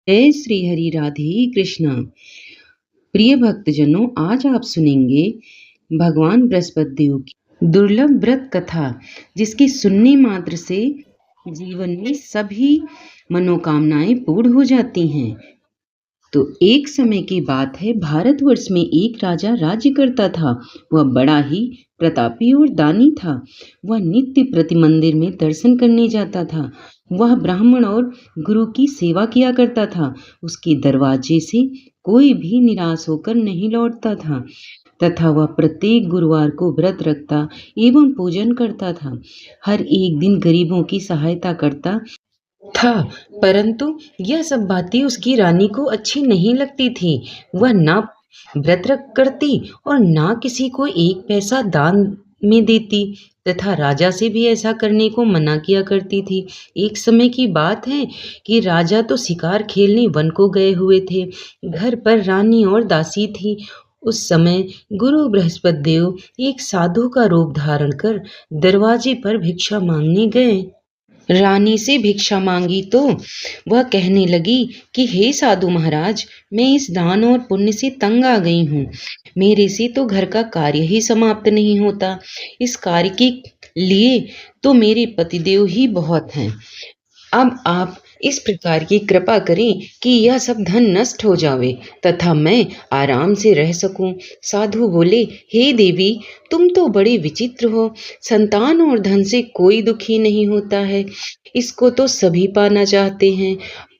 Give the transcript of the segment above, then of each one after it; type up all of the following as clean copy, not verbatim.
जय श्री हरि राधे कृष्णा। प्रिय भक्तजनों, आज आप सुनेंगे भगवान बृहस्पति देव की दुर्लभ व्रत कथा, जिसकी सुनने मात्र से जीवन में सभी मनोकामनाएं पूर्ण हो जाती हैं। तो एक समय की बात है, भारतवर्ष में एक राजा राज्य करता था। वह बड़ा ही प्रतापी और दानी था। वह नित्य प्रति मंदिर में दर्शन करने जाता था। वह ब्राह्मण और गुरु की सेवा किया करता था। उसके दरवाजे से कोई भी निराश होकर नहीं लौटता था, तथा वह प्रत्येक गुरुवार को व्रत रखता एवं पूजन करता था। हर एक दिन गरीबों की सहायता करता था, परंतु यह सब बातें उसकी रानी को अच्छी नहीं लगती थी। वह ना व्रत रख करती और ना किसी को एक पैसा दान में देती, तथा राजा से भी ऐसा करने को मना किया करती थी। एक समय की बात है कि राजा तो शिकार खेलने वन को गए हुए थे। घर पर रानी और दासी थी। उस समय गुरु बृहस्पति देव एक साधु का रूप धारण कर दरवाजे पर भिक्षा मांगने गए। रानी से भिक्षा मांगी तो वह कहने लगी कि हे साधु महाराज, मैं इस दान और पुण्य से तंग आ गई हूँ। मेरे से तो घर का कार्य ही समाप्त नहीं होता। इस कार्य के लिए तो मेरे पतिदेव ही बहुत हैं। अब आप इस प्रकार की कृपा करें कि यह सब धन नष्ट हो जावे तथा मैं आराम से रह सकूं। साधु बोले, हे देवी, तुम तो बड़े विचित्र हो। संतान और धन से कोई दुखी नहीं होता है, इसको तो सभी पाना चाहते हैं।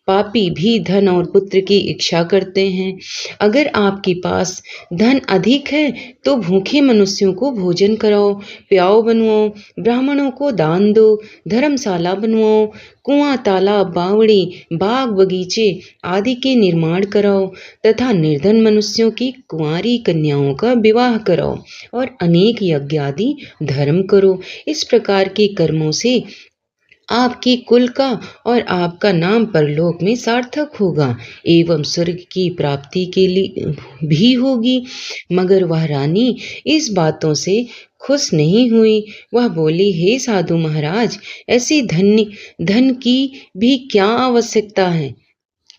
पापी भी धन और पुत्र की इच्छा करते हैं। अगर आपके पास धन अधिक है तो भूखे मनुष्यों को भोजन कराओ, प्याऊ बनवाओ, ब्राह्मणों को दान दो, धर्मशाला बनवाओ, कुआं, तालाब, बावड़ी, बाग, बगीचे आदि के निर्माण कराओ, तथा निर्धन मनुष्यों की कुंवारी कन्याओं का विवाह कराओ और अनेक यज्ञ आदि धर्म करो। इस प्रकार के कर्मों से आपके कुल का और आपका नाम परलोक में सार्थक होगा एवं स्वर्ग की प्राप्ति के लिए भी होगी। मगर वह रानी इस बातों से खुश नहीं हुई। वह बोली, हे साधु महाराज, ऐसी धन की भी क्या आवश्यकता है?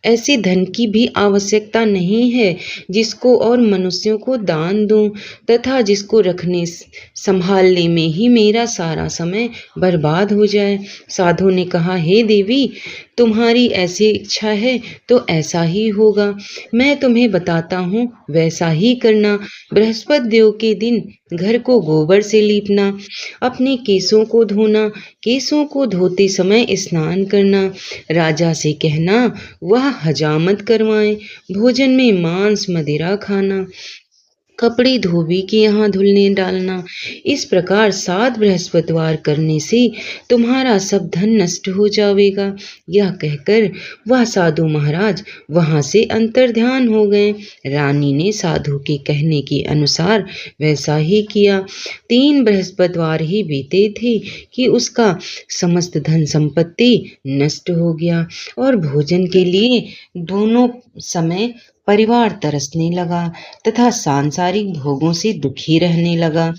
ऐसे धन की भी आवश्यकता नहीं है जिसको और मनुष्यों को दान दूं, तथा जिसको रखने संभालने में ही मेरा सारा समय बर्बाद हो जाए। साधु ने कहा, हे देवी, तुम्हारी ऐसी इच्छा है तो ऐसा ही होगा। मैं तुम्हें बताता हूँ, वैसा ही करना। बृहस्पति देव के दिन घर को गोबर से लीपना, अपने केसों को धोना, केसों को धोते समय स्नान करना, राजा से कहना वह हजामत करवाएं, भोजन में मांस मदिरा खाना, कपड़े धोबी के यहाँ धुलने डालना। इस प्रकार 7 बृहस्पतिवार करने से तुम्हारा सब धन नष्ट हो जाएगा। यह कहकर वह साधु महाराज वहां से अंतर्ध्यान हो गए। रानी ने साधु के कहने के अनुसार वैसा ही किया। 3 बृहस्पतिवार ही बीते थे कि उसका समस्त धन संपत्ति नष्ट हो गया और भोजन के लिए दोनों समय परिवार तरसने लगा तथा सांसारिक भोगों से दुखी रहने लगा।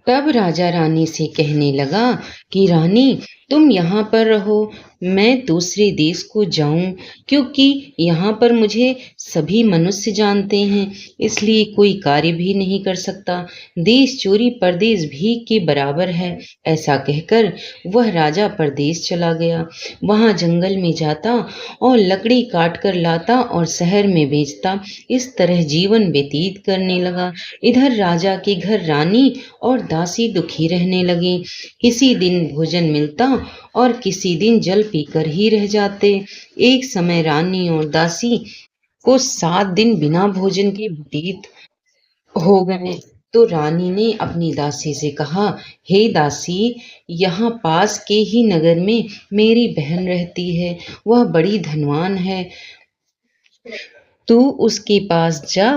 तब राजा रानी से कहने लगा कि रानी, तुम यहाँ पर रहो, मैं दूसरे देश को जाऊं, क्योंकि यहाँ पर मुझे सभी मनुष्य जानते हैं, इसलिए कोई कार्य भी नहीं कर सकता। देश चोरी परदेश भीख के बराबर है। ऐसा कहकर वह राजा परदेश चला गया। वहां जंगल में जाता और लकड़ी काट कर लाता और शहर में बेचता। इस तरह जीवन व्यतीत करने लगा। इधर राजा के घर रानी और दासी दुखी रहने लगे। किसी दिन भोजन मिलता और किसी दिन जल पीकर ही रह जाते। एक समय रानी और दासी को 7 दिन बिना भोजन के व्यतीत हो गए। तो रानी ने अपनी दासी से कहा, हे दासी, यहाँ पास के ही नगर में मेरी बहन रहती है। वह बड़ी धनवान है। तू उसके पास जा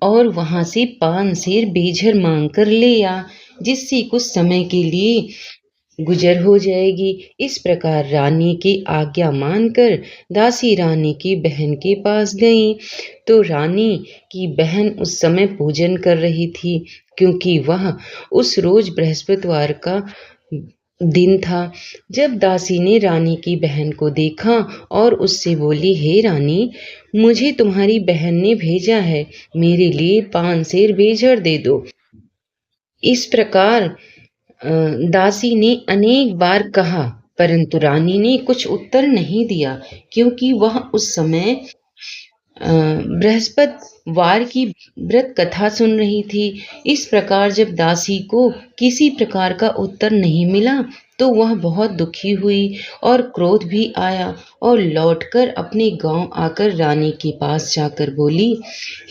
और वहां से 5 सेर बेझर मांग कर ले आ, जिससे कुछ समय के लिए गुजर हो जाएगी। इस प्रकार रानी की आज्ञा मानकर दासी रानी की बहन के पास गई। तो रानी की बहन उस समय पूजन कर रही थी, क्योंकि वह उस रोज बृहस्पतिवार का दिन था जब दासी ने रानी की बहन को देखा और उससे बोली, हे रानी, मुझे तुम्हारी बहन ने भेजा है, मेरे लिए 5 सेर बेझर दे दो। इस प्रकार दासी ने अनेक बार कहा, परंतु रानी ने कुछ उत्तर नहीं दिया, क्योंकि वह उस समय बृहस्पतिवार की व्रत कथा सुन रही थी। इस प्रकार जब दासी को किसी प्रकार का उत्तर नहीं मिला तो वह बहुत दुखी हुई और क्रोध भी आया और लौटकर अपने गांव आकर रानी के पास जाकर बोली,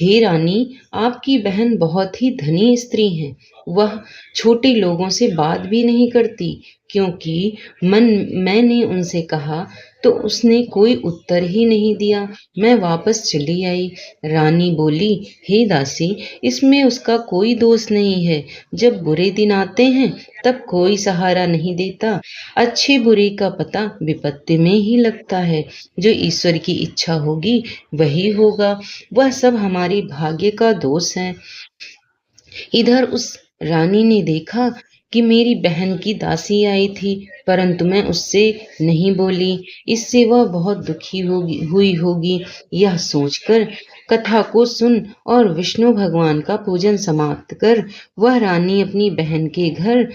हे रानी, आपकी बहन बहुत ही धनी स्त्री है। वह छोटे लोगों से बात भी नहीं करती, क्योंकि मैंने उनसे कहा तो उसने कोई उत्तर ही नहीं दिया। मैं वापस चली आई। रानी बोली, हे दासी, इसमें उसका कोई दोष नहीं है। जब बुरे दिन आते हैं तब कोई सहारा नहीं देता। अच्छे बुरे का पता विपत्ति में ही लगता है। जो ईश्वर की इच्छा होगी वही होगा। वह सब हमारे भाग्य का दोष है। इधर उस रानी ने देखा कि मेरी बहन की दासी आई थी, परंतु मैं उससे नहीं बोली। इससे वह बहुत दुखी हुई होगी। यह सोचकर कथा को सुन और विष्णु भगवान का पूजन समाप्त कर वह रानी अपनी बहन के घर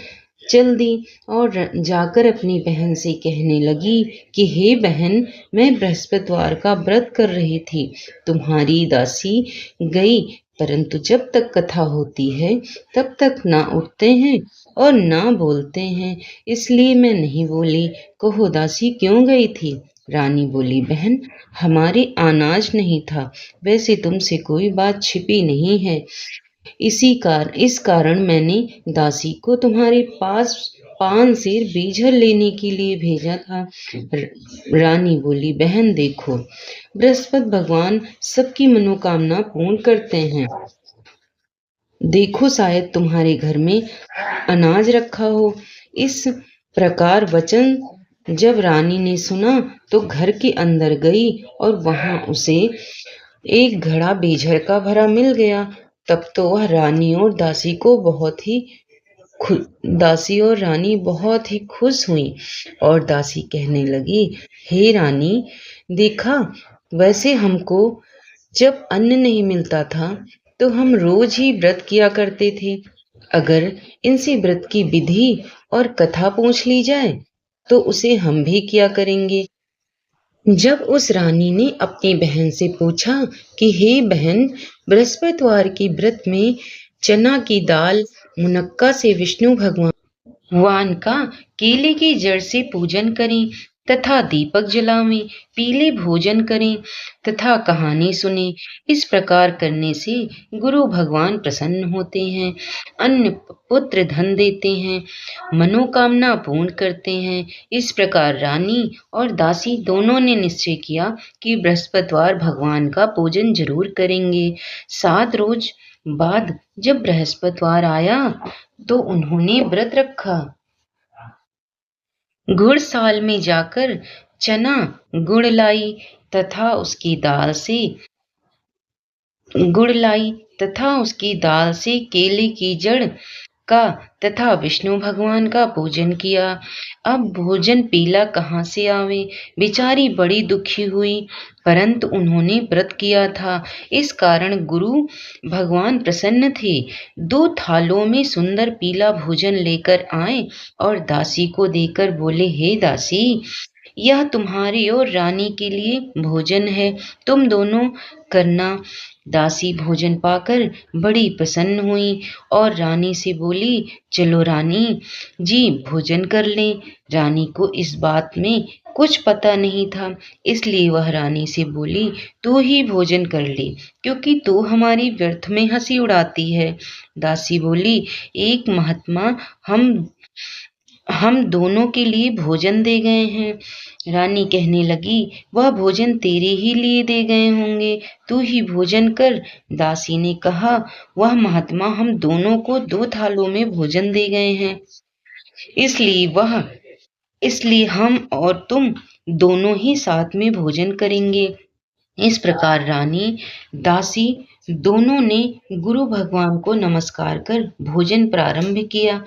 चल दी और जाकर अपनी बहन से कहने लगी कि हे बहन, मैं बृहस्पतिवार का व्रत कर रही थी, तुम्हारी दासी गई, परंतु जब तक कथा होती है तब तक ना उठते हैं और ना बोलते हैं, इसलिए मैं नहीं बोली। कहो दासी, क्यों गई थी? रानी बोली, बहन, हमारे अनाज नहीं था। वैसे तुमसे कोई बात छिपी नहीं है। इस कारण मैंने दासी को तुम्हारे पास 5 सेर बेझर लेने के लिए भेजा था। रानी बोली, बहन देखो, बृहस्पति भगवान सबकी मनोकामना पूर्ण करते हैं। देखो, शायद तुम्हारे घर में अनाज रखा हो। इस प्रकार वचन जब रानी ने सुना तो घर के अंदर गई और वहां उसे एक घड़ा बेझर का भरा मिल गया। तब तो वह रानी और रानी बहुत ही खुश हुई और दासी कहने लगी, हे रानी, देखा, वैसे हमको जब अन्न नहीं मिलता था तो हम रोज ही व्रत किया करते थे। अगर इनसे व्रत की विधि और कथा पूछ ली जाए तो उसे हम भी किया करेंगे। जब उस रानी ने अपनी बहन से पूछा कि हे बहन, बृहस्पतिवार की व्रत में चना की दाल मुनक्का से विष्णु भगवान का केले की जड़ से पूजन करें तथा दीपक जलावें, पीले भोजन करें तथा कहानी सुने। इस प्रकार करने से गुरु भगवान प्रसन्न होते हैं, अन्न पुत्र धन देते हैं, मनोकामना पूर्ण करते हैं। इस प्रकार रानी और दासी दोनों ने निश्चय किया कि बृहस्पतिवार भगवान का पूजन जरूर करेंगे। 7 रोज बाद जब बृहस्पतिवार आया तो उन्होंने व्रत रखा। गुड़साल में जाकर चना गुड़ लाई तथा उसकी दाल से केले की जड़ का तथा विष्णु भगवान का पूजन किया। अब भोजन पीला कहाँ से आवे? बेचारी बड़ी दुखी हुई, परंतु उन्होंने व्रत किया था, इस कारण गुरु भगवान प्रसन्न थे। 2 थालों में सुंदर पीला भोजन लेकर आए और दासी को देकर बोले, हे दासी, यह तुम्हारी और रानी के लिए भोजन है, तुम दोनों करना। दासी भोजन पाकर बड़ी प्रसन्न हुई और रानी से बोली, चलो रानी जी, भोजन कर लें। रानी को इस बात में कुछ पता नहीं था, इसलिए वह रानी से बोली, तू ही भोजन कर ले, क्योंकि तू हमारी व्यर्थ में हंसी उड़ाती है। दासी बोली, एक महात्मा हम दोनों के लिए भोजन दे गए हैं। रानी कहने लगी, वह भोजन तेरे ही लिए दे गए होंगे, तू ही भोजन कर। दासी ने कहा, वह महात्मा हम दोनों को 2 थालों में भोजन दे गए हैं, इसलिए हम और तुम दोनों ही साथ में भोजन करेंगे। इस प्रकार रानी दासी दोनों ने गुरु भगवान को नमस्कार कर भोजन प्रारंभ किया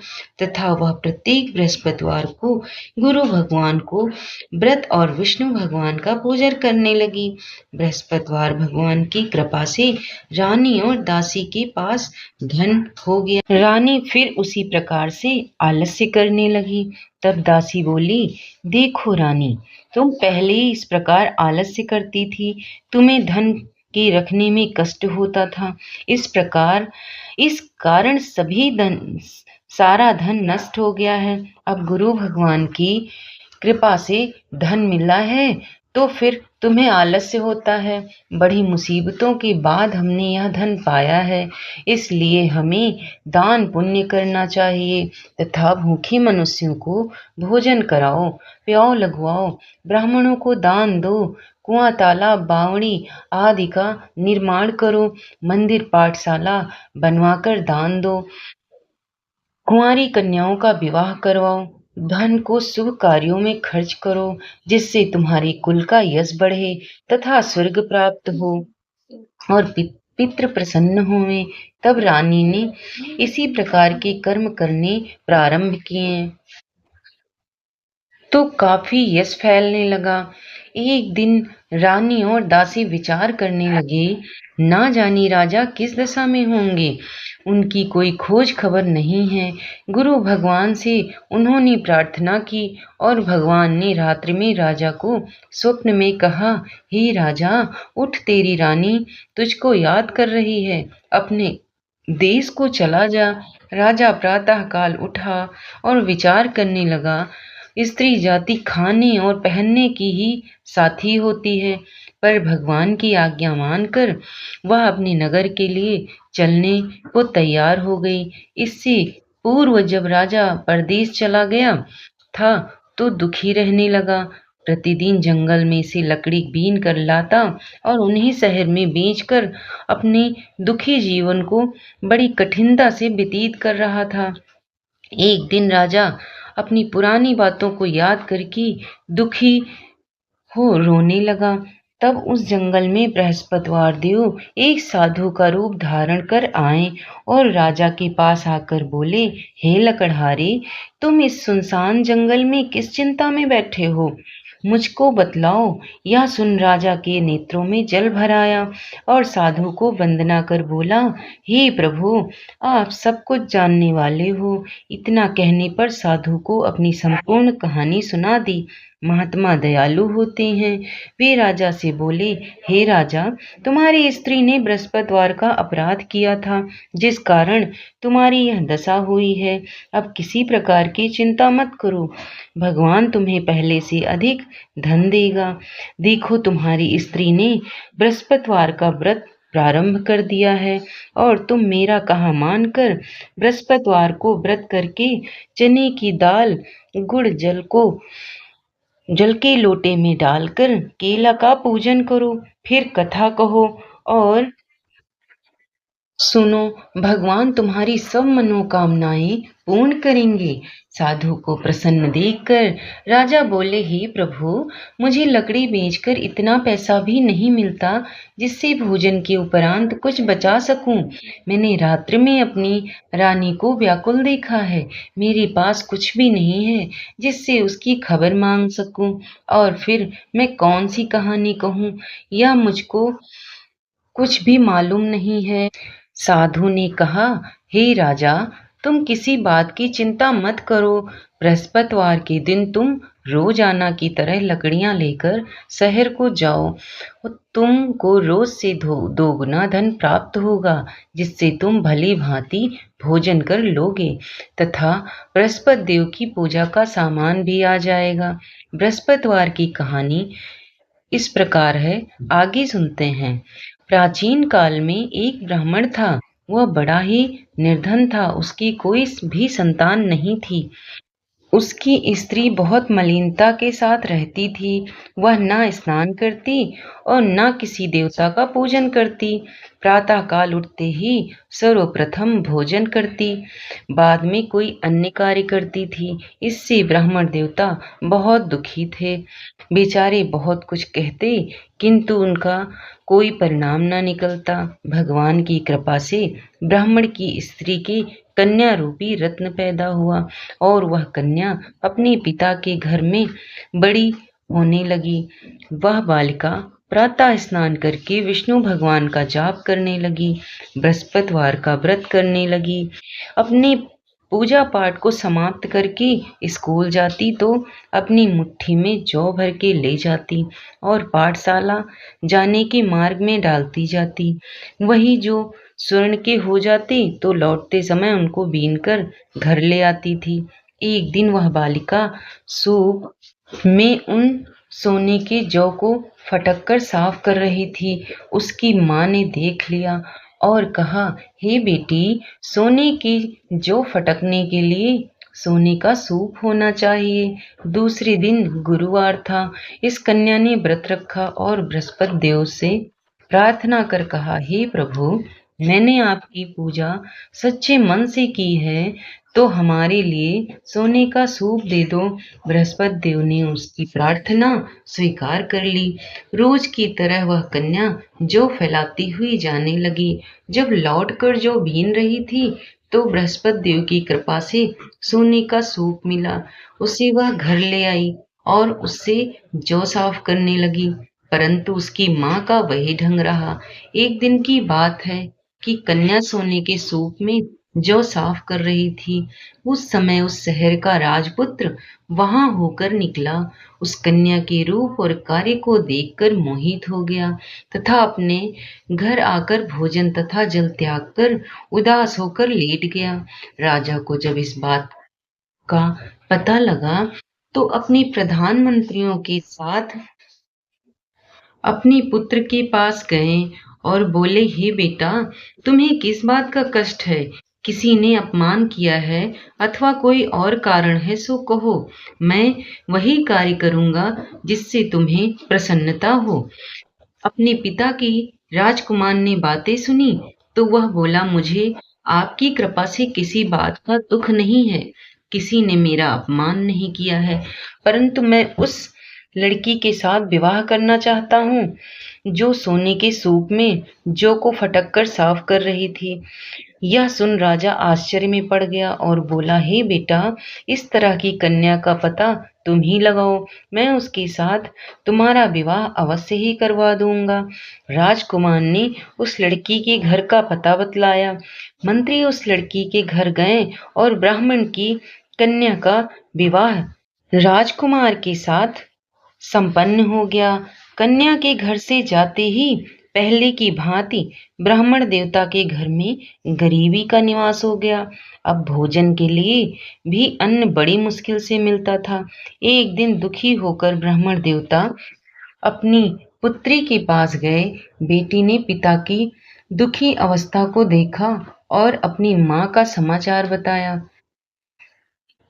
तथा वह प्रत्येक बृहस्पतिवार को गुरु भगवान को व्रत और विष्णु भगवान का पूजन करने लगी। बृहस्पतिवार भगवान की कृपा से रानी और दासी के पास धन हो गया। रानी फिर उसी प्रकार से आलस्य करने लगी। तब दासी बोली, देखो रानी, तुम पहले ही इस प्रकार आलस्य करती थी, तुम्हें धन के रखने में कष्ट होता था। इस कारण सारा धन नष्ट हो गया है। अब गुरु भगवान की कृपा से धन मिला है तो फिर तुम्हें आलस्य होता है। बड़ी मुसीबतों के बाद हमने यह धन पाया है, इसलिए हमें दान पुण्य करना चाहिए तथा भूखे मनुष्यों को भोजन कराओ, प्याऊ लगवाओ, ब्राह्मणों को दान दो, कुआं तालाब बावड़ी आदि का निर्माण करो, मंदिर पाठशाला बनवाकर दान दो, कुंवारी कन्याओं का विवाह करवाओ, धन को शुभ कार्यों में खर्च करो, जिससे तुम्हारे कुल का यश बढ़े तथा स्वर्ग प्राप्त हो और पितृ प्रसन्न होवे। तब रानी ने इसी प्रकार के कर्म करने प्रारंभ किए तो काफी यश फैलने लगा। एक दिन रानी और दासी विचार करने लगे, ना जानी राजा किस दशा में होंगे, उनकी कोई खोज खबर नहीं है। गुरु भगवान से उन्होंने प्रार्थना की और भगवान ने रात्रि में राजा को स्वप्न में कहा, हे राजा, उठ, तेरी रानी तुझको याद कर रही है, अपने देश को चला जा। राजा प्रातः काल उठा और विचार करने लगा, स्त्री जाति खाने और पहनने की ही साथी होती है, पर भगवान की आज्ञा मानकर वह अपने नगर के लिए चलने को तैयार हो गई। इससे पूर्व जब राजा परदेश चला गया था तो दुखी रहने लगा। प्रतिदिन जंगल में से लकड़ी बीन कर लाता और उन्हें शहर में बेचकर अपने दुखी जीवन को बड़ी कठिनता से व्यतीत कर रहा था। एक दिन राजा अपनी पुरानी बातों को याद करके दुखी हो रोने लगा। तब उस जंगल में बृहस्पतिवार देव एक साधु का रूप धारण कर आए और राजा के पास आकर बोले, हे लकड़हारे, तुम इस सुनसान जंगल में किस चिंता में बैठे हो, मुझको बतलाओ। यह सुन राजा के नेत्रों में जल भर आया और साधु को वंदना कर बोला, हे प्रभु, आप सब कुछ जानने वाले हो। इतना कहने पर साधु को अपनी संपूर्ण कहानी सुना दी। महात्मा दयालु होते हैं। वे राजा से बोले, हे राजा, तुम्हारी स्त्री ने बृहस्पतिवार का अपराध किया था, जिस कारण तुम्हारी यह दशा हुई है। अब किसी प्रकार की चिंता मत करो, भगवान तुम्हें पहले से अधिक धन देगा। देखो, तुम्हारी स्त्री ने बृहस्पतिवार का व्रत प्रारंभ कर दिया है और तुम मेरा कहा मानकर बृहस्पतिवार को व्रत करके चने की दाल गुड़ जल के लोटे में डालकर केला का पूजन करो, फिर कथा कहो और सुनो, भगवान तुम्हारी सब मनोकामनाएं पूर्ण करेंगे। साधु को प्रसन्न देखकर राजा बोले, हे प्रभु, मुझे लकड़ी बेचकर इतना पैसा भी नहीं मिलता जिससे भोजन के उपरांत कुछ बचा सकूं। मैंने रात्रि में अपनी रानी को व्याकुल देखा है, मेरे पास कुछ भी नहीं है जिससे उसकी खबर मांग सकूं, और फिर मैं कौन सी कहानी कहूं, यह मुझको कुछ भी मालूम नहीं है। साधु ने कहा, हे राजा, तुम किसी बात की चिंता मत करो। बृहस्पतिवार के दिन तुम रोजाना की तरह लकड़ियां लेकर शहर को जाओ और तुमको रोज से दोगुना धन प्राप्त होगा, जिससे तुम भली भांति भोजन कर लोगे तथा बृहस्पति देव की पूजा का सामान भी आ जाएगा। बृहस्पतिवार की कहानी इस प्रकार है, आगे सुनते हैं। प्राचीन काल में एक ब्राह्मण था। वह बड़ा ही निर्धन था, उसकी कोई भी संतान नहीं थी। उसकी स्त्री बहुत मलिनता के साथ रहती थी। वह ना स्नान करती और ना किसी देवता का पूजन करती। प्रातःकाल उठते ही सर्वप्रथम भोजन करती, बाद में कोई अन्य कार्य करती थी। इससे ब्राह्मण देवता बहुत दुखी थे। बेचारे बहुत कुछ कहते, किंतु उनका कोई परिणाम न निकलता। भगवान की कृपा से ब्राह्मण की स्त्री के कन्या रूपी रत्न पैदा हुआ और वह कन्या अपने पिता के घर में बड़ी होने लगी। वह बालिका प्रातः स्नान करके विष्णु भगवान का जाप करने लगी, बृहस्पतिवार का व्रत करने लगी। अपने पूजा पाठ को समाप्त करके स्कूल जाती तो अपनी मुट्ठी में जौ भर के ले जाती और पाठशाला जाने के मार्ग में डालती जाती। वही जो स्वर्ण के हो जाते तो लौटते समय उनको बीनकर घर ले आती थी। एक दिन वह बालिका सूप में उन सोने के जौ को फटक कर साफ कर रही थी। उसकी माँ ने देख लिया और कहा, हे बेटी, सोने की जौ फटकने के लिए सोने का सूप होना चाहिए। दूसरे दिन गुरुवार था। इस कन्या ने व्रत रखा और बृहस्पति देव से प्रार्थना कर कहा, हे प्रभु, मैंने आपकी पूजा सच्चे मन से की है, तो हमारे लिए सोने का सूप दे दो। बृहस्पति देव ने उसकी प्रार्थना स्वीकार कर ली। रोज की तरह वह कन्या जौ फैलाती हुई जाने लगी। जब लौटकर जौ बीन रही थी तो बृहस्पति देव की कृपा से सोने का सूप मिला। उसे वह घर ले आई और उससे जौ साफ करने लगी, परंतु उसकी माँ का वही ढंग रहा। एक दिन की बात है कि कन्या सोने के सूप में जौ साफ कर रही थी। उस समय उस शहर का राजपुत्र वहां होकर निकला। उस कन्या के रूप और कार्य को देखकर मोहित हो गया तथा अपने घर आकर भोजन तथा जल त्याग कर उदास होकर लेट गया। राजा को जब इस बात का पता लगा तो अपने प्रधानमंत्रियों के साथ अपने पुत्र के पास गए और बोले, हे बेटा, तुम्हें किस बात का कष्ट है? किसी ने अपमान किया है अथवा कोई और कारण है सो कहो, मैं वही कार्य करूंगा जिससे तुम्हें प्रसन्नता हो। अपने पिता की राजकुमार ने बातें सुनी तो वह बोला, मुझे आपकी कृपा से किसी बात का दुख नहीं है। किसी ने मेरा अपमान नहीं किया है, परंतु मैं उस लड़की के साथ विवाह करना चाहता हूँ जो सोने के सूप में जौ को फटक कर साफ कर रही थी। यह सुन राजा आश्चर्य में पड़ गया और बोला, हे बेटा, इस तरह की कन्या का पता तुम ही लगाओ, मैं उसके साथ तुम्हारा विवाह अवश्य ही करवा दूंगा। राजकुमार ने उस लड़की के घर का पता बतलाया। मंत्री उस लड़की के घर गए और ब्राह्मण की कन्या का विवाह राजकुमार के साथ संपन्न हो गया। कन्या के घर से जाते ही पहले की भांति ब्राह्मण देवता के घर में गरीबी का निवास हो गया। अब भोजन के लिए भी अन्न बड़ी मुश्किल से मिलता था। एक दिन दुखी होकर ब्राह्मण देवता अपनी पुत्री के पास गए। बेटी ने पिता की दुखी अवस्था को देखा और अपनी माँ का समाचार बताया।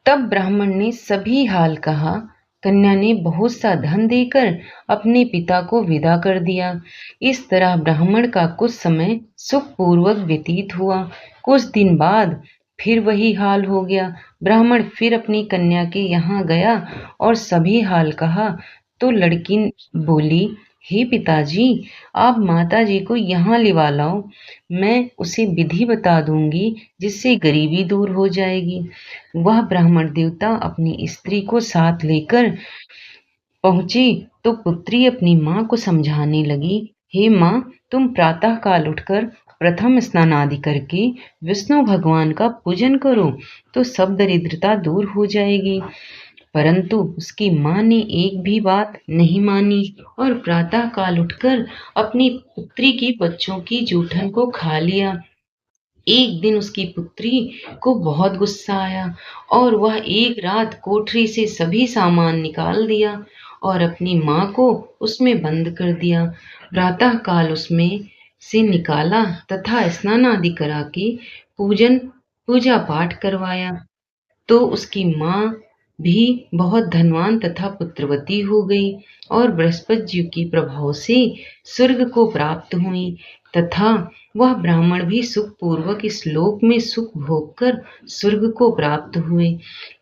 तब ब्राह्मण ने सभी हाल कहा। कन्या ने बहुत सा धन देकर अपने पिता को विदा कर दिया। इस तरह ब्राह्मण का कुछ समय सुखपूर्वक व्यतीत हुआ। कुछ दिन बाद फिर वही हाल हो गया। ब्राह्मण फिर अपनी कन्या के यहाँ गया और सभी हाल कहा तो लड़की बोली, हे पिताजी, आप माताजी को यहाँ लिवा लाओ, मैं उसे विधि बता दूंगी जिससे गरीबी दूर हो जाएगी। वह ब्राह्मण देवता अपनी स्त्री को साथ लेकर पहुंची तो पुत्री अपनी माँ को समझाने लगी, हे माँ, तुम प्रातः काल उठकर प्रथम स्नान आदि करके विष्णु भगवान का पूजन करो तो सब दरिद्रता दूर हो जाएगी। परंतु उसकी माँ ने एक भी बात नहीं मानी और प्रातः काल उठकर अपनी पुत्री के बच्चों की जूठन को खा लिया। एक दिन उसकी पुत्री को बहुत गुस्सा आया और वह एक रात कोठरी से सभी सामान निकाल दिया और अपनी माँ को उसमें बंद कर दिया। प्रातः काल उसमें से निकाला तथा स्नान आदि करा के पूजा पाठ करवाया तो उसकी माँ भी बहुत धनवान तथा पुत्रवती हो गई और बृहस्पति जी के प्रभाव से स्वर्ग को प्राप्त हुई तथा वह ब्राह्मण भी सुखपूर्वक इस लोक में सुख भोग कर स्वर्ग को प्राप्त हुए।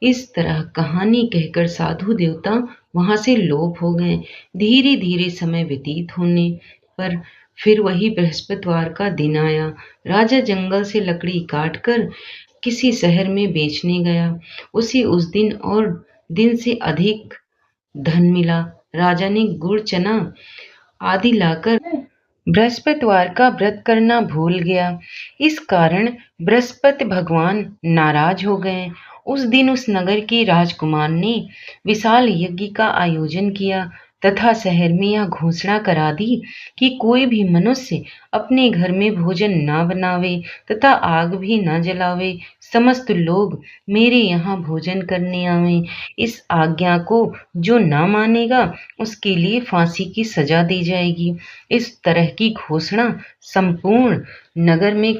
इस तरह कहानी कहकर साधु देवता वहां से लोप हो गए। धीरे धीरे समय व्यतीत होने पर फिर वही बृहस्पतिवार का दिन आया। राजा जंगल से लकड़ी काटकर किसी शहर में बेचने गया। उसे उस दिन और दिन से अधिक धन मिला। राजा ने गुड़ चना आदि लाकर बृहस्पतिवार का व्रत करना भूल गया। इस कारण बृहस्पति भगवान नाराज हो गए। उस दिन उस नगर के राजकुमार ने विशाल यज्ञ का आयोजन किया तथा शहर में यह घोषणा करा दी कि कोई भी मनुष्य अपने घर में भोजन न बनावे तथा आग भी न जलावे। समस्त लोग मेरे यहाँ भोजन करने आवे। इस आज्ञा को जो न मानेगा उसके लिए फांसी की सजा दी जाएगी। इस तरह की घोषणा संपूर्ण नगर में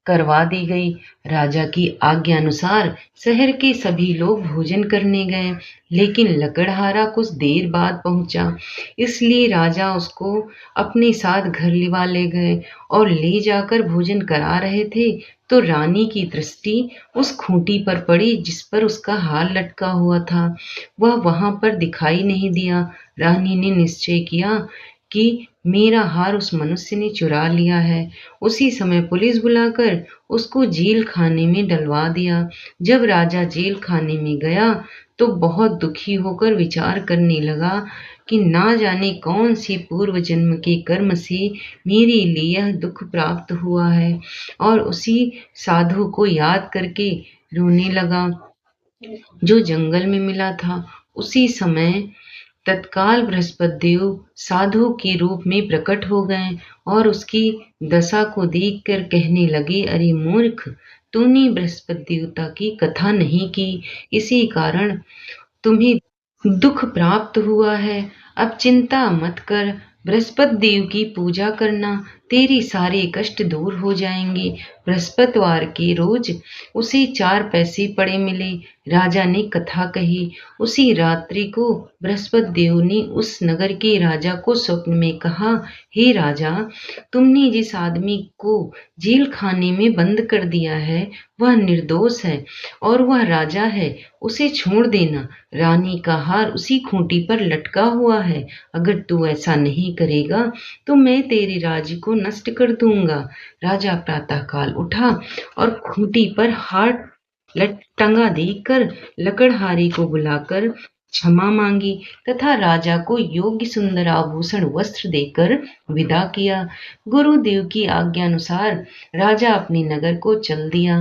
करवा दी गई। राजा की आज्ञानुसार शहर के सभी लोग भोजन करने गए, लेकिन लकड़हारा कुछ देर बाद पहुंचा। इसलिए राजा उसको अपने साथ घर लिवा ले गए और ले जाकर भोजन करा रहे थे तो रानी की दृष्टि उस खूंटी पर पड़ी जिस पर उसका हार लटका हुआ था। वह वहां पर दिखाई नहीं दिया। रानी ने निश्चय किया कि मेरा हार उस मनुष्य ने चुरा लिया है। उसी समय पुलिस बुलाकर उसको जेल खाने में डलवा दिया। जब राजा जेल खाने में गया तो बहुत दुखी होकर विचार करने लगा कि ना जाने कौन सी पूर्व जन्म के कर्म से मेरे लिए यह दुख प्राप्त हुआ है, और उसी साधु को याद करके रोने लगा जो जंगल में मिला था। उसी समय तत्काल बृहस्पति देव साधु के रूप में प्रकट हो गए और उसकी दशा को देखकर कहने लगे, अरे मूर्ख, तूने बृहस्पति देवता की कथा नहीं की, इसी कारण तुम्हें दुख प्राप्त हुआ है। अब चिंता मत कर, बृहस्पति देव की पूजा करना, तेरे सारे कष्ट दूर हो जाएंगे। बृहस्पतिवार के रोज उसे 4 पैसे पड़े मिले। राजा ने कथा कही। उसी रात्रि को बृहस्पति देव ने उस नगर के राजा को स्वप्न में कहा, हे राजा, तुमने जिस आदमी को जेल खाने में बंद कर दिया है वह निर्दोष है और वह राजा है, उसे छोड़ देना। रानी का हार उसी खूंटी पर लटका हुआ है। अगर तू ऐसा नहीं करेगा तो मैं तेरे राज्य को नष्ट कर दूंगा। राजा प्रातःकाल उठा और खूंटी पर हार टंगा देखकर लकड़हारे को बुलाकर क्षमा मांगी तथा राजा को योग्य सुंदर आभूषण वस्त्र देकर विदा किया। गुरुदेव की आज्ञानुसार राजा अपने नगर को चल दिया।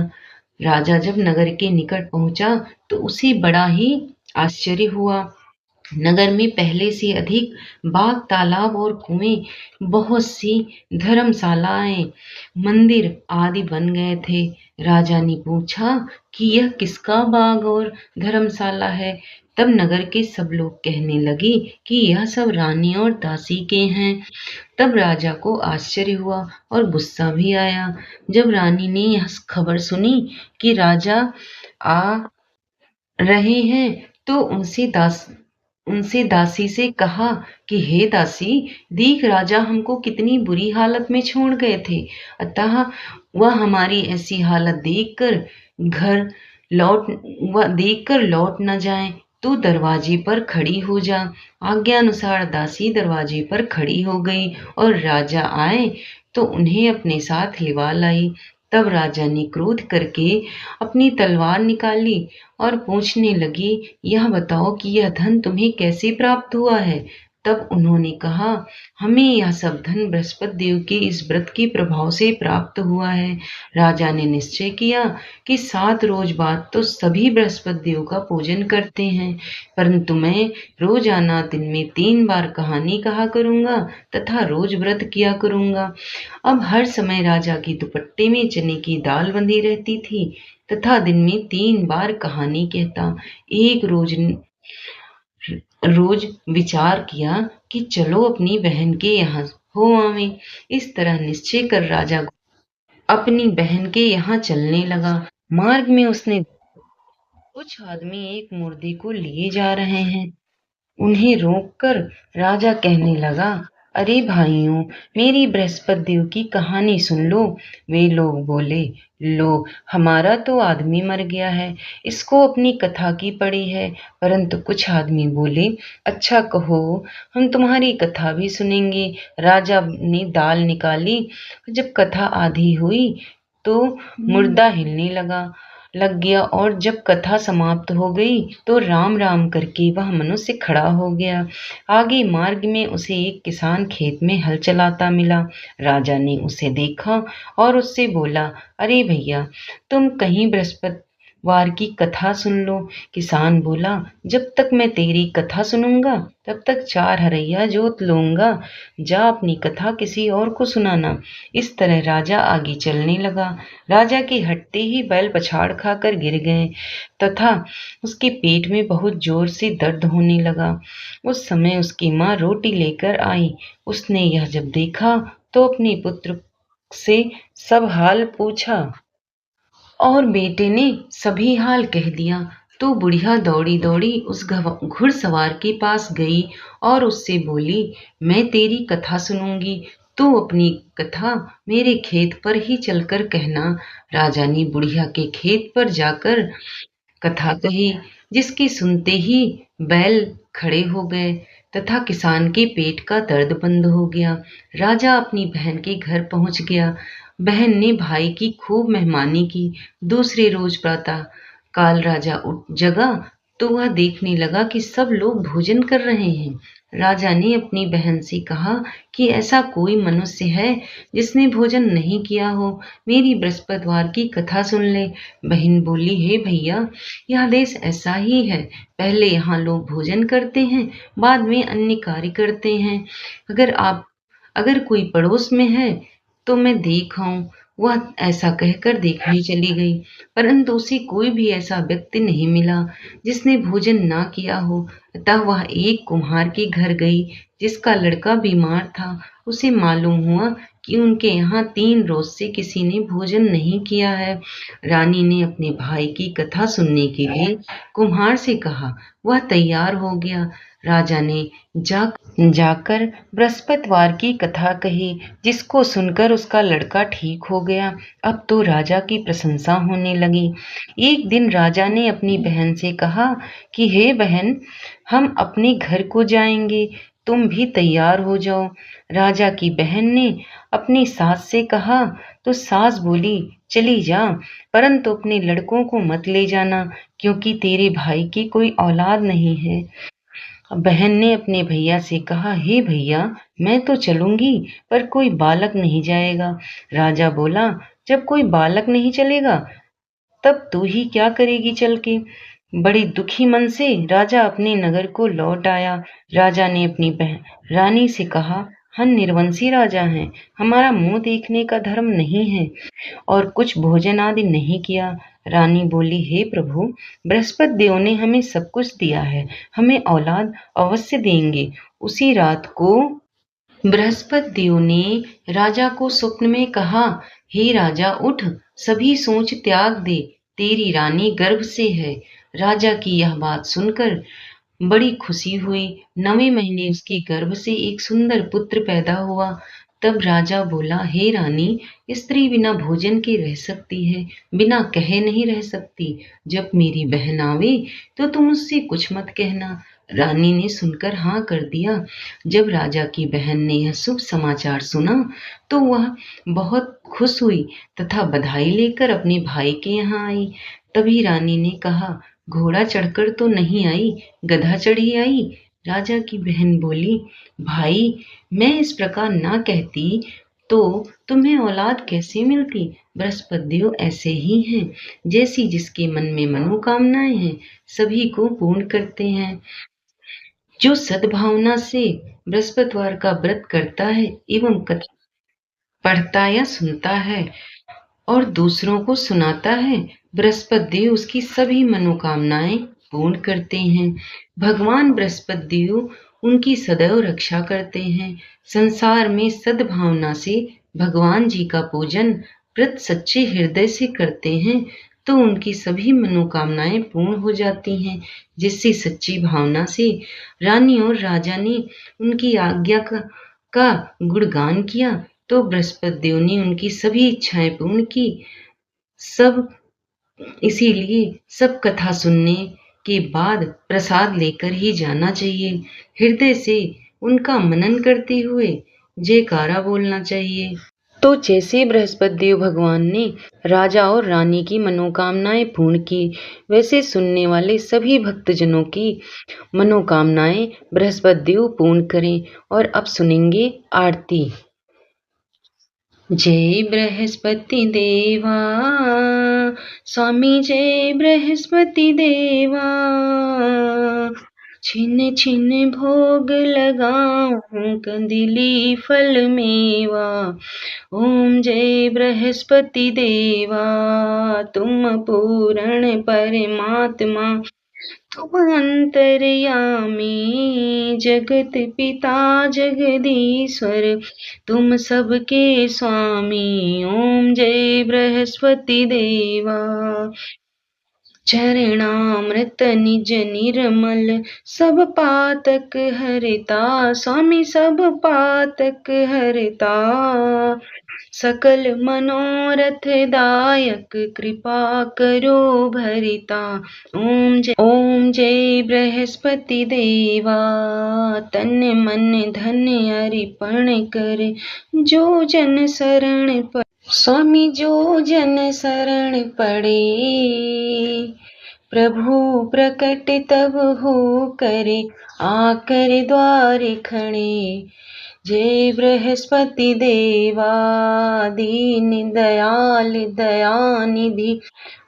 राजा जब नगर के निकट पहुंचा तो उसे बड़ा ही आश्चर्य हुआ। नगर में पहले से अधिक बाग, तालाब और कुएं, बहुत सी धर्मशालाएं, मंदिर आदि बन गए थे। राजा ने पूछा कि यह किसका बाग और धर्मशाला है। तब नगर के सब लोग कहने लगे कि यह सब रानी और दासी के हैं। तब राजा को आश्चर्य हुआ और गुस्सा भी आया। जब रानी ने यह खबर सुनी कि राजा आ रहे हैं तो उनसे दासी से कहा कि हे दासी, देख राजा हमको कितनी बुरी हालत में छोड़ गए थे, अतः वह हमारी ऐसी हालत देखकर लौट न जाए। तू दरवाजे पर खड़ी हो जा। आज्ञानुसार दासी दरवाजे पर खड़ी हो गई और राजा आए तो उन्हें अपने साथ लिवा लाई। तब राजा ने क्रोध करके अपनी तलवार निकाली और पूछने लगे, यह बताओ कि यह धन तुम्हें कैसे प्राप्त हुआ है। तब उन्होंने कहा, हमें यह सब धन बृहस्पति देव के इस व्रत के प्रभाव से प्राप्त हुआ है। राजा ने निश्चय किया कि 7 रोज बाद तो सभी बृहस्पति देव का पूजन करते हैं, परंतु मैं रोजाना दिन में 3 बार कहानी कहा करूंगा तथा रोज व्रत किया करूंगा। अब हर समय राजा के दुपट्टे में चने की दाल बंधी रहती थी तथा दिन में 3 बार कहानी कहता। एक रोज विचार किया कि चलो अपनी बहन के यहाँ हो आवे। इस तरह निश्चय कर राजा अपनी बहन के यहाँ चलने लगा। मार्ग में उसने कुछ आदमी एक मुर्दे को लिए जा रहे हैं। उन्हें रोककर राजा कहने लगा, अरे भाइयों, मेरी बृहस्पति देव की कहानी सुन लो। वे लोग बोले, लो, हमारा तो आदमी मर गया है, इसको अपनी कथा की पड़ी है। परंतु कुछ आदमी बोले, अच्छा कहो, हम तुम्हारी कथा भी सुनेंगे। राजा ने दाल निकाली। जब कथा आधी हुई तो मुर्दा हिलने लग गया, और जब कथा समाप्त हो गई तो राम राम करके वह मनुष्य खड़ा हो गया। आगे मार्ग में उसे एक किसान खेत में हल चलाता मिला। राजा ने उसे देखा और उससे बोला, अरे भैया, तुम कहीं बृहस्पतिवार की कथा सुन लो। किसान बोला, जब तक मैं तेरी कथा सुनूंगा तब तक 4 हरैया जोत लूंगा। जा अपनी कथा किसी और को सुनाना। इस तरह राजा आगे चलने लगा। राजा के हटते ही बैल पछाड़ खाकर गिर गए तथा उसके पेट में बहुत जोर से दर्द होने लगा। उस समय उसकी माँ रोटी लेकर आई। उसने यह जब देखा तो अपने पुत्र से सब हाल पूछा और बेटे ने सभी हाल कह दिया। तो बुढ़िया दौड़ी दौड़ी उस घुड़सवार के पास गई और उससे बोली, मैं तेरी कथा सुनूंगी, तू अपनी कथा मेरे खेत पर ही चलकर कहना। राजा ने बुढ़िया के खेत पर जाकर कथा कही, जिसकी सुनते ही बैल खड़े हो गए तथा किसान के पेट का दर्द बंद हो गया। राजा अपनी बहन के घर पहुंच गया। बहन ने भाई की खूब मेहमानी की। दूसरे रोज प्रातः काल राजा उठ जगा तो वह देखने लगा कि सब लोग भोजन कर रहे हैं। राजा ने अपनी बहन से कहा कि ऐसा कोई मनुष्य है जिसने भोजन नहीं किया हो, मेरी बृहस्पतिवार की कथा सुन ले। बहन बोली, हे भैया, यह देश ऐसा ही है, पहले यहाँ लोग भोजन करते हैं, बाद में अन्य कार्य करते हैं। अगर कोई पड़ोस में है तो मैं देख आऊं। वह ऐसा कहकर देखने चली गई, परंतु उसे कोई भी ऐसा व्यक्ति नहीं मिला जिसने भोजन ना किया हो। अतः वह एक कुम्हार के घर गई जिसका लड़का बीमार था। उसे मालूम हुआ कि उनके यहाँ 3 रोज से किसी ने भोजन नहीं किया है। रानी ने अपने भाई की कथा सुनने के लिए कुम्हार से कहा। वह तैयार हो गया। राजा ने जाकर बृहस्पतिवार की कथा कही, जिसको सुनकर उसका लड़का ठीक हो गया। अब तो राजा की प्रशंसा होने लगी। एक दिन राजा ने अपनी बहन से कहा कि हे बहन, हम अपने घर को जाएंगे, तुम भी तैयार हो जाओ। राजा की बहन ने अपनी सास से कहा तो सास बोली, चली जा, परंतु अपने लड़कों को मत ले जाना, क्योंकि तेरे भाई की कोई औलाद नहीं है। बहन ने अपने भैया से कहा, हे भैया, मैं तो चलूंगी, पर कोई बालक नहीं जाएगा। राजा बोला, जब कोई बालक नहीं चलेगा तब तू ही क्या करेगी चल के। बड़ी दुखी मन से राजा अपने नगर को लौट आया। राजा ने अपनी बहन रानी से कहा, हम निर्वंशी राजा हैं, हमारा मुंह देखने का धर्म नहीं है और कुछ भोजन आदि नहीं किया। रानी बोली, हे प्रभु, बृहस्पति देव ने हमें सब कुछ दिया है, हमें औलाद अवश्य देंगे। उसी रात को बृहस्पति देव ने राजा को स्वप्न में कहा, हे राजा, उठ, सभी सोच त्याग दे, तेरी रानी गर्भ से है। राजा की यह बात सुनकर बड़ी खुशी हुई। 9वें महीने उसके गर्भ से एक सुंदर पुत्र पैदा हुआ। तब राजा बोला, हे रानी, स्त्री बिना भोजन के रह सकती है, बिना कहे नहीं रह सकती। जब मेरी बहन आवे तो तुम उससे कुछ मत कहना। रानी ने सुनकर हाँ कर दिया। जब राजा की बहन ने यह शुभ समाचार सुना तो वह बहुत खुश हुई तथा बधाई लेकर अपने भाई के यहाँ आई। तभी रानी ने कहा, घोड़ा चढ़कर तो नहीं आई, गधा चढ़ी आई। राजा की बहन बोली, भाई, मैं इस प्रकार ना कहती तो तुम्हें औलाद कैसे मिलती। बृहस्पति देव ऐसे ही हैं, जैसी जिसके मन में मनोकामनाएं हैं सभी को पूर्ण करते हैं। जो सद्भावना से बृहस्पतिवार का व्रत करता है एवं कथा पढ़ता या सुनता है और दूसरों को सुनाता है, बृहस्पति देव उसकी सभी मनोकामनाएं पूर्ण करते हैं। भगवान बृहस्पति देव उनकी सदैव रक्षा करते हैं। संसार में सद्भावना से भगवान जी का पूजन व्रत सच्चे हृदय से करते हैं तो उनकी सभी मनोकामनाएं पूर्ण हो जाती हैं। जिससे सच्ची भावना से रानी और राजा ने उनकी आज्ञा का गुणगान किया तो बृहस्पति देव ने उनकी सभी इच्छाएं पूर्ण की। सब इसीलिए सब कथा सुनने के बाद प्रसाद लेकर ही जाना चाहिए। हृदय से उनका मनन करते हुए जयकारा बोलना चाहिए। तो जैसे बृहस्पति देव भगवान ने राजा और रानी की मनोकामनाएं पूर्ण की, वैसे सुनने वाले सभी भक्तजनों की मनोकामनाएं बृहस्पति देव पूर्ण करें। और अब सुनेंगे आरती। जय बृहस्पति देवा, स्वामी जय बृहस्पति देवा, छिन छिन भोग लगाऊं कंदिली फल मेवा। ओम जय बृहस्पति देवा, तुम पूर्ण परमात्मा, तुम अंतर्यामी, जगत पिता जगदीश्वर, तुम सबके स्वामी। ओम जय बृहस्पति देवा। चरणामृत निज निर्मल, सब पातक हरिता, स्वामी सब पातक हरिता, सकल मनोरथ दायक, कृपा करो भरिता। ओम जय बृहस्पति देवा, तन मन धन अर्पण कर, जो जन शरण पर स्वामी जो जन शरण पड़े, प्रभु प्रकट तब हो करे, आकर द्वार खड़े। जय बृहस्पति देवा, दीन दयाल दयानिधि,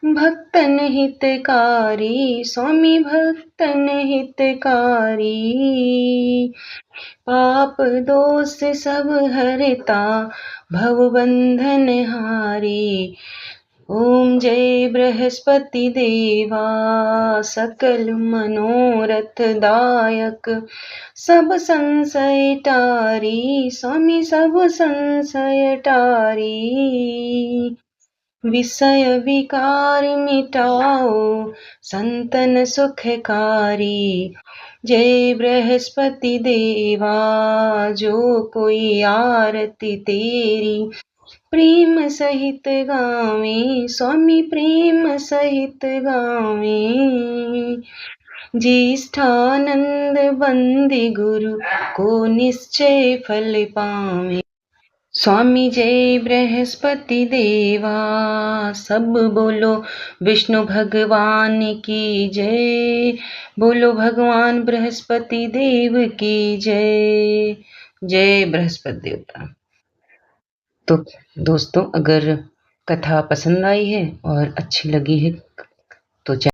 भक्तन हितकारी, स्वामी भक्तन हितकारी, पाप दोष सब हरता, भव बंधन हारी। ओम जय बृहस्पति देवा, सकल मनोरथ दायक, सब संशय टारी, स्वामी सब संशय टारी, विषय विकार मिटाओ, संतन सुखकारी। जय बृहस्पति देवा, जो कोई आरती तेरी, प्रेम सहित गावे, स्वामी प्रेम सहित गावे। ज्येष्ठानंद बंदे गुरु को निश्चय फल पावे। स्वामी जय बृहस्पति देवा, सब बोलो विष्णु भगवान की जय, बोलो भगवान बृहस्पति देव की जय। जय बृहस्पति देवता। तो दोस्तों, अगर कथा पसंद आई है और अच्छी लगी है तो